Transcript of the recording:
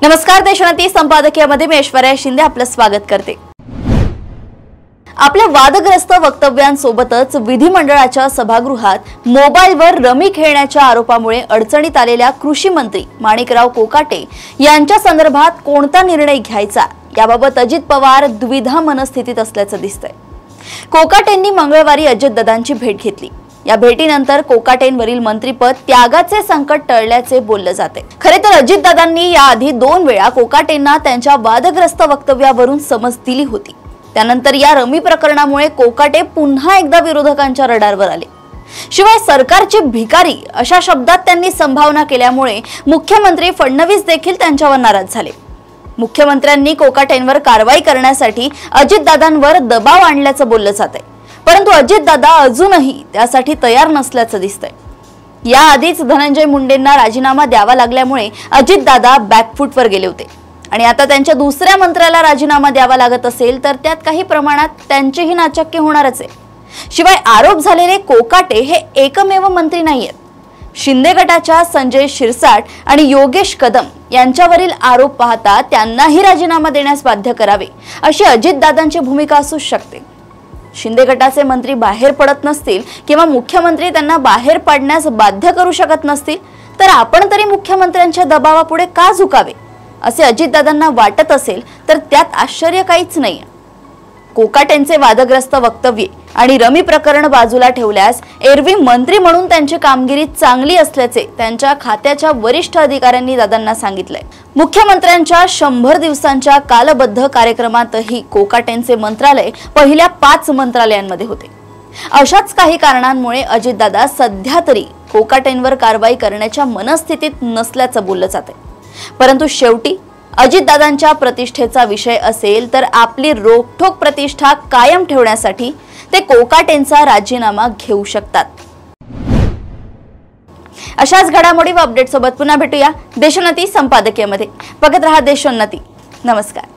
नमस्कार, देशोन्नती संपादकीयमध्ये मी ऐश्वर्या शिंदे आपलं स्वागत करते। आपल्या वादग्रस्त वक्तव्यांसोबतच विधिमंडळाच्या सभागृहात मोबाईलवर रमी खेळण्याच्या आरोपामुळे अडचणीत आलेल्या कृषी मंत्री माणिकराव कोकाटे यांच्या संदर्भात कोणता निर्णय घ्यायचा याबाबत अजित पवार द्विधा मनस्थितीत असल्याचं दिसतंय। कोकाटेंनी मंगळवारी अजितदादांची भेट घेतली। या भेटीनंतर कोकाटेंवरील मंत्रिपद त्यागाचे संकट टळल्याचे बोलले जाते। खरे तर अजितदादांनी याआधी 2 वेळा कोकाटेंना त्यांच्या वादग्रस्त वक्तव्यावरून समज दिली होती। त्यानंतर या रमी प्रकरणामुळे कोकाटे पुन्हा एकदा विरोधकांच्या रडारवर आले। शिवाय सरकारचे भिकारी अशा शब्दात त्यांनी संभावना केल्यामुळे मुख्यमंत्री फडणवीस देखील त्यांच्यावर नाराज झाले। मुख्यमंत्र्यांनी कोकाटेंवर कारवाई करण्यासाठी अजितदादांवर दबाव आणल्याचं बोललं जातंय, परंतु अजितदादा अजूनही त्यासाठी तयार नसल्याचं दिसतंय। याआधीच धनंजय मुंडेंना राजीनामा द्यावा लागल्यामुळे अजितदादा बॅकफूटवर गेले होते आणि आता त्यांच्या दुसऱ्या मंत्र्याला राजीनामा द्यावा लागत असेल तर त्यात काही प्रमाणात त्यांचीही नाचक्की होणारच आहे। शिवाय आरोप झालेले कोकाटे हे एकमेव मंत्री नाहीयेत। शिंदे गटाच्या संजय शिरसाट आणि योगेश कदम यांच्यावरील आरोप पाहता त्यांनाही राजीनामा देण्यास बाध्य करावे अशी अजितदादांची भूमिका असू शकते। शिंदे गटाचे मंत्री बाहेर पडत नसतील किंवा मुख्यमंत्री त्यांना बाहेर पडण्यास बाध्य करू शकत नसतील तर आपण तरी मुख्यमंत्र्यांच्या दबावापुढे का झुकावे असे अजितदादांना वाटत असेल तर त्यात आश्चर्य काहीच नाही। कोकाटेंचे वादग्रस्त वक्तव्य आणि रमी प्रकरण बाजूला ठेवल्यास एरवी मंत्री म्हणून त्यांची कामगिरी चांगली असल्याचे त्यांच्या खात्याच्या वरिष्ठ अधिकाऱ्यांनी दादांना सांगितलंय। मुख्यमंत्र्यांच्या 100 दिवसांच्या कालबद्ध कार्यक्रमातही कोकाटेंचे मंत्रालय पहिल्या 5 मंत्रालयांमध्ये होते। अशाच काही कारणांमुळे अजितदादा सध्या तरी कोकाटेंवर कारवाई करण्याच्या मनस्थितीत नसल्याचं बोललं जातंय, परंतु शेवटी अजितदादांच्या प्रतिष्ठेचा विषय असेल तर आपली रोखठोक प्रतिष्ठा कायम ठेवण्यासाठी ते कोकाटेंचा राजीनामा घेऊ शकतात। अशाच घडामोडी व अपडेट सोबत पुन्हा भेटूया देशोन्नती संपादकीयमध्ये। बघत रहा देशोन्नती। नमस्कार।